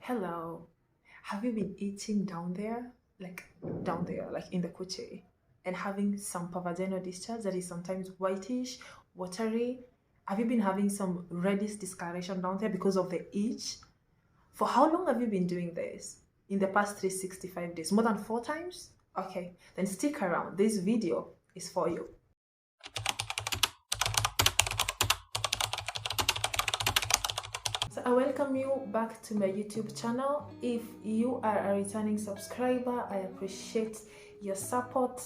Hello. Have you been eating down there, like in the coochie, and having some vaginal discharge that is sometimes whitish, watery? Have you been having some reddish discoloration down there because of the itch? For how long have you been doing this? In the past 365 days? More than 4 times? Okay, then stick around. This video is for you. So I welcome you back to my YouTube channel. If you are a returning subscriber, I appreciate your support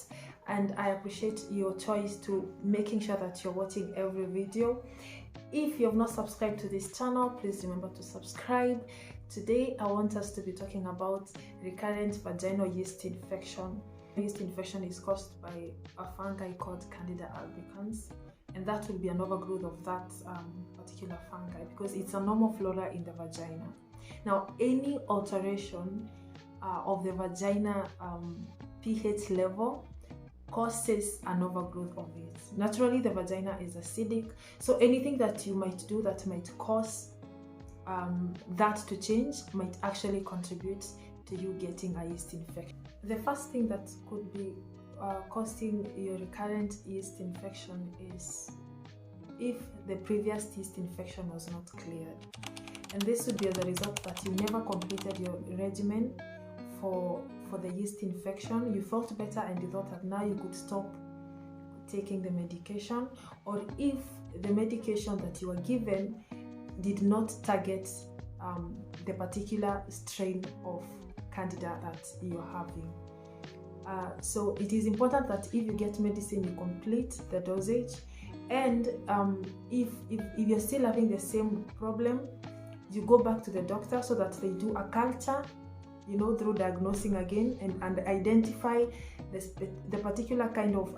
and I appreciate your choice to making sure that you're watching every video. If you have not subscribed to this channel, please remember to subscribe. Today I want us to be talking about recurrent vaginal yeast infection. Yeast infection is caused by a fungi called Candida albicans, and that will be an overgrowth of that particular fungi because it's a normal flora in the vagina. Now, any alteration of the vagina pH level causes an overgrowth of it. Naturally, the vagina is acidic, so anything that you might do that might cause that to change might actually contribute to you getting a yeast infection. The first thing that could be causing your recurrent yeast infection is if the previous yeast infection was not cleared, and this would be as a result that you never completed your regimen for the yeast infection. You felt better and you thought that now you could stop taking the medication, or if the medication that you were given did not target the particular strain of Candida that you're having. So it is important that if you get medicine, you complete the dosage, and if you're still having the same problem, you go back to the doctor so that they do a culture, through diagnosing again and identify the particular kind of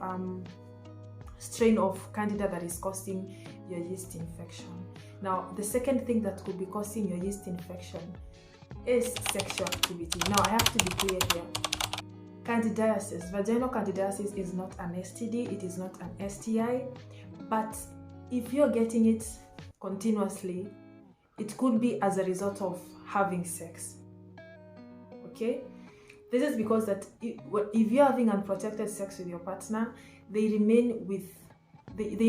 strain of Candida that is causing your yeast infection. Now, the second thing that could be causing your yeast infection is sexual activity. Now, I have to be clear here. Candidiasis, vaginal candidiasis is not an STD, it is not an STI, but if you're getting it continuously, it could be as a result of having sex. Okay? This is because that if you're having unprotected sex with your partner, they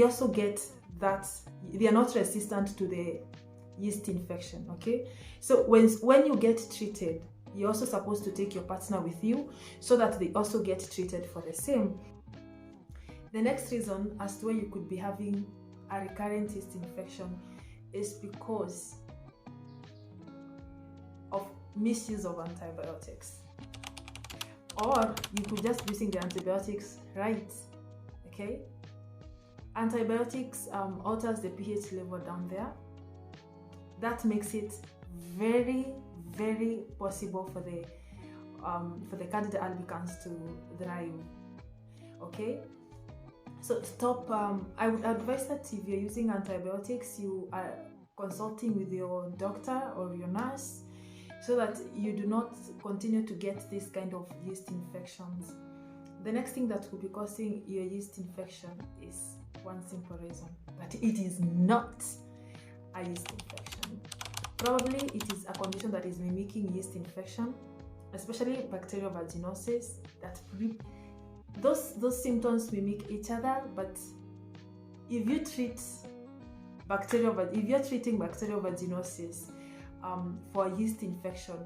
also get that they are not resistant to the yeast infection. Okay, so when you get treated, you're also supposed to take your partner with you so that they also get treated for the same. The next reason as to why you could be having a recurrent yeast infection is because of misuse of antibiotics, or you could just be using the antibiotics right. Okay, antibiotics alters the pH level down there. That makes it very, very possible for the Candida albicans to thrive. Okay, so stop. I would advise that if you're using antibiotics, you are consulting with your doctor or your nurse so that you do not continue to get this kind of yeast infections. The next thing that could be causing your yeast infection is one simple reason, that it is not a yeast infection. Probably it is a condition that is mimicking yeast infection, especially bacterial vaginosis. Those symptoms mimic each other, but if you're treating bacterial vaginosis for a yeast infection,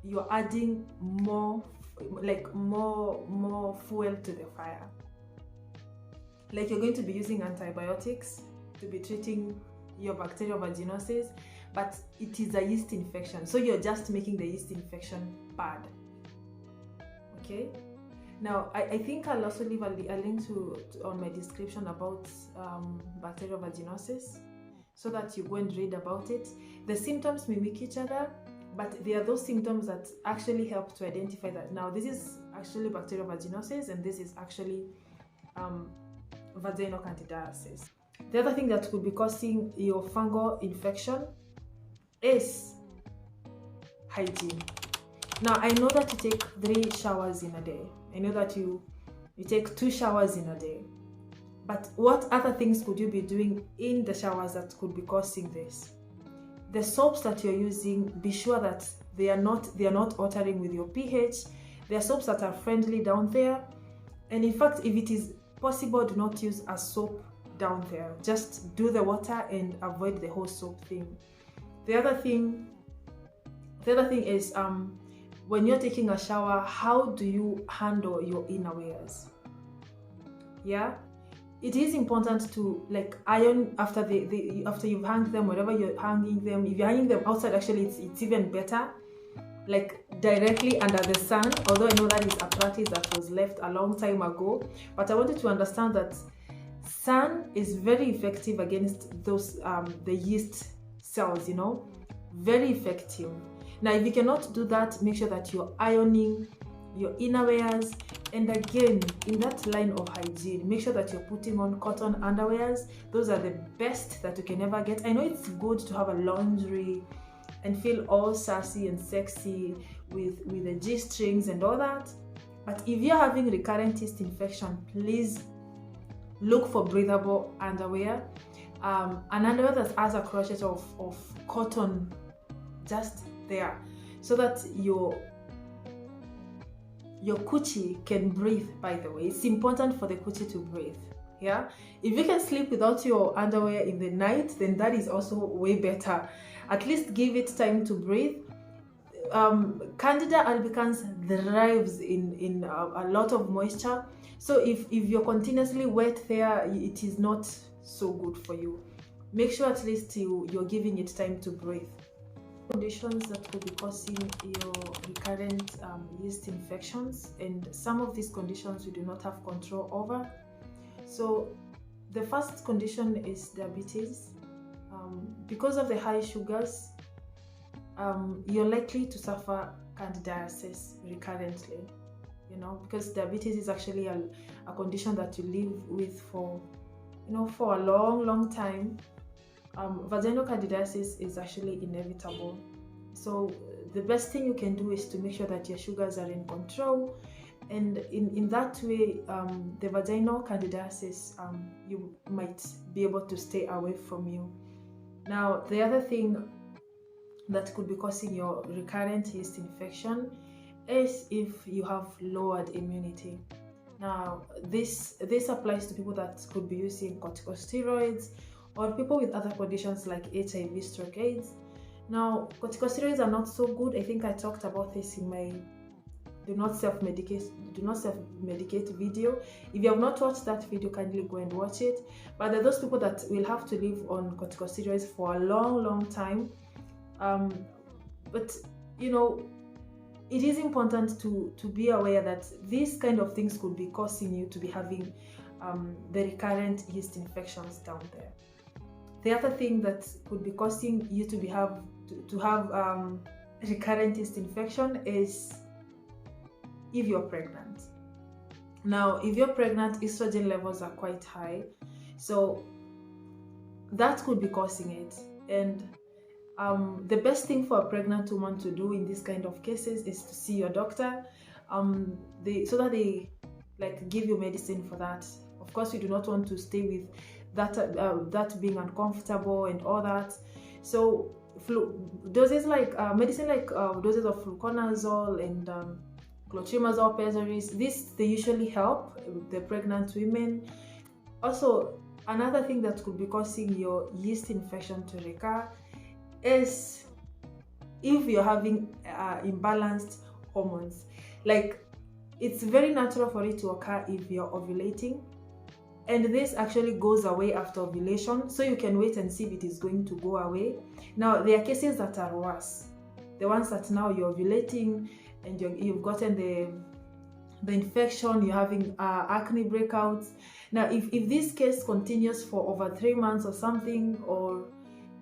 you're adding more fuel to the fire. Like, you're going to be using antibiotics to be treating your bacterial vaginosis, but it is a yeast infection, so you're just making the yeast infection bad. Okay, now I think I'll also leave a link on my description about bacterial vaginosis so that you go and read about it. The symptoms mimic each other, but there are those symptoms that actually help to identify that now this is actually bacterial vaginosis and this is actually vaginal candidiasis. The other thing that could be causing your fungal infection is hygiene. Now, I know that you take 3 showers in a day. I know that you take 2 showers in a day. But what other things could you be doing in the showers that could be causing this? The soaps that you're using, be sure that They are not altering with your pH. There are soaps that are friendly down there, and in fact, if it is possible, do not use a soap down there. Just do the water and avoid the whole soap thing. The other thing is when you're taking a shower, how do you handle your innerwears? Yeah, it is important to like iron after after you've hung them, wherever you're hanging them. If you're hanging them outside, actually it's even better, like directly under the sun, although I know that is a practice that was left a long time ago. But I wanted to understand that sun is very effective against those the yeast cells, you know, very effective. Now if you cannot do that, make sure that you're ironing your innerwears, and again, in that line of hygiene, make sure that you're putting on cotton underwears. Those are the best that you can ever get. I know it's good to have a laundry and feel all sassy and sexy with the G-strings and all that, but if you're having recurrent yeast infection, please look for breathable underwear, an underwear that has a crochet of cotton just there, so that your coochie can breathe. By the way, it's important for the coochie to breathe. Yeah, if you can sleep without your underwear in the night, then that is also way better. At least give it time to breathe. Candida albicans thrives in a lot of moisture, so if you're continuously wet there, it is not so good for you. Make sure at least you're giving it time to breathe. Conditions that could be causing your recurrent yeast infections, and some of these conditions we do not have control over. So the first condition is diabetes. Because of the high sugars, you're likely to suffer candidiasis recurrently, you know, because diabetes is actually a condition that you live with for a long time. Vaginal candidiasis is actually inevitable. So the best thing you can do is to make sure that your sugars are in control, and in that way, the vaginal candidiasis, you might be able to stay away from you. Now, the other thing that could be causing your recurrent yeast infection is if you have lowered immunity. Now, this applies to people that could be using corticosteroids, or people with other conditions like HIV, stroke, AIDS. Now, corticosteroids are not so good. I think I talked about this in my do not self-medicate video. If you have not watched that video, kindly go and watch it. But there are those people that will have to live on corticosteroids for a long time. But you know, it is important to be aware that these kind of things could be causing you to be having the recurrent yeast infections down there. The other thing that could be causing you to have recurrent yeast infection is if you're pregnant. Now, if you're pregnant, estrogen levels are quite high, so that could be causing it. And the best thing for a pregnant woman to do in these kind of cases is to see your doctor, so that they like give you medicine for that. Of course, you do not want to stay with that being uncomfortable and all that. So doses like medicine like doses of fluconazole and clotrimazole, pessaries, they usually help the pregnant women. Also, another thing that could be causing your yeast infection to recur is if you're having imbalanced hormones. Like, it's very natural for it to occur if you're ovulating, and this actually goes away after ovulation, so you can wait and see if it is going to go away. Now, there are cases that are worse, the ones that now you're ovulating and you've gotten the infection, you're having acne breakouts. Now, if this case continues for over 3 months or something, or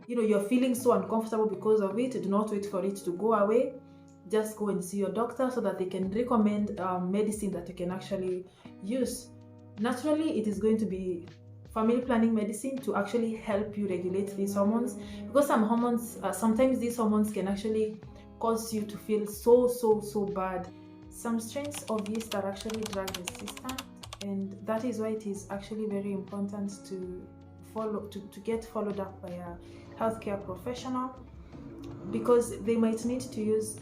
you're feeling so uncomfortable because of it, do not wait for it to go away. Just go and see your doctor so that they can recommend medicine that you can actually use. Naturally, it is going to be family planning medicine to actually help you regulate these hormones, because sometimes these hormones can actually cause you to feel so bad. Some strains of yeast are actually drug resistant, and that is why it is actually very important to get followed up by a healthcare professional. because they might need to use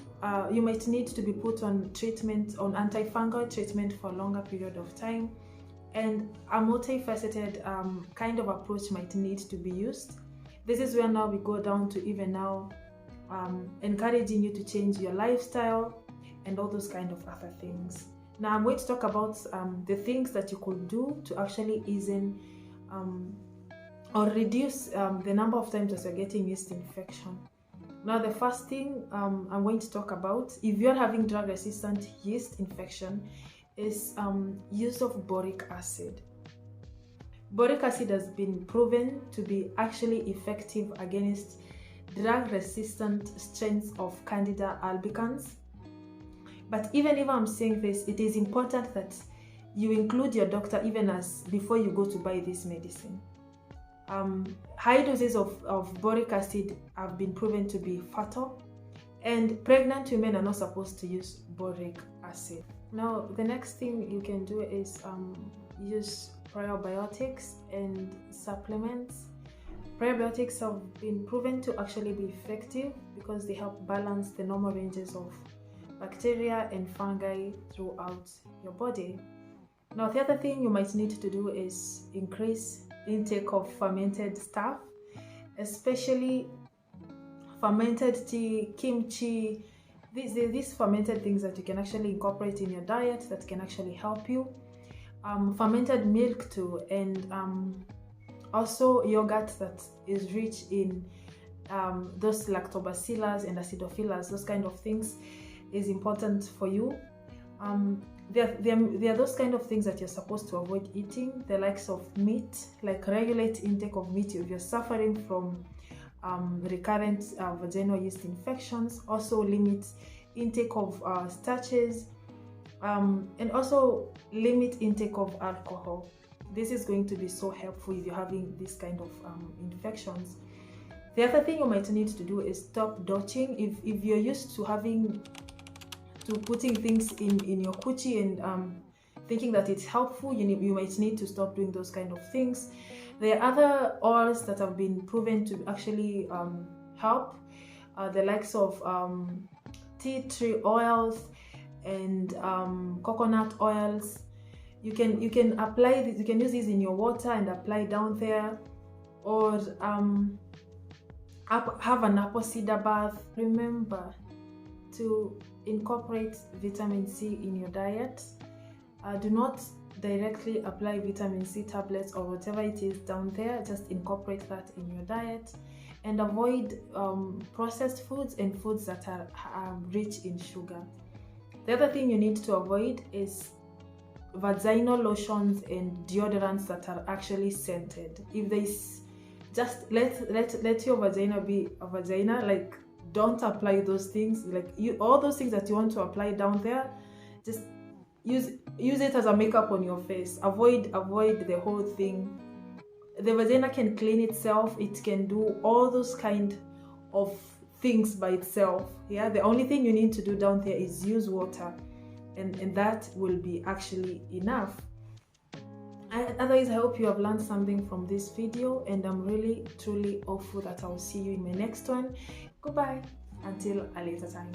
you might need to be put on treatment, on antifungal treatment for a longer period of time, and a multifaceted kind of approach might need to be used. This is where now we go down to even now encouraging you to change your lifestyle and all those kind of other things. Now I'm going to talk about the things that you could do to actually ease in or reduce the number of times that you're getting yeast infection. Now the first thing I'm going to talk about, if you're having drug-resistant yeast infection, is use of boric acid. Boric acid has been proven to be actually effective against drug-resistant strains of Candida albicans. But even if I'm saying this, it is important that you include your doctor even as before you go to buy this medicine. High doses of boric acid have been proven to be fatal, and pregnant women are not supposed to use boric acid. Now the next thing you can do is use probiotics and supplements. Probiotics have been proven to actually be effective because they help balance the normal ranges of bacteria and fungi throughout your body. Now the other thing you might need to do is increase intake of fermented stuff, especially fermented tea, kimchi. These fermented things that you can actually incorporate in your diet that can actually help you. Fermented milk too, and also yogurt that is rich in those lactobacillus and acidophilus. Those kind of things is important for you. There are those kind of things that you're supposed to avoid eating, the likes of meat, like regulate intake of meat if you're suffering from recurrent vaginal yeast infections. Also limit intake of starches, and also limit intake of alcohol. This is going to be so helpful if you're having this kind of infections. The other thing you might need to do is stop dodging. If you're used to putting things in your coochie and thinking that it's helpful, you might need to stop doing those kind of things. There are other oils that have been proven to actually help, the likes of tea tree oils and coconut oils. You can apply this, you can use these in your water and apply down there, or have an apple cider bath. Remember to incorporate vitamin C in your diet. Do not directly apply vitamin C tablets or whatever it is down there. Just incorporate that in your diet, and avoid processed foods and foods that are rich in sugar. The other thing you need to avoid is vaginal lotions and deodorants that are actually scented. If there's just let your vagina be a vagina. Like, don't apply those things. Like, all those things that you want to apply down there, just use it as a makeup on your face. Avoid the whole thing. The vagina can clean itself. It can do all those kind of things by itself. Yeah, the only thing you need to do down there is use water, and that will be actually enough. Otherwise, I hope you have learned something from this video, and I'm really truly hopeful that I will see you in my next one. Goodbye until a later time.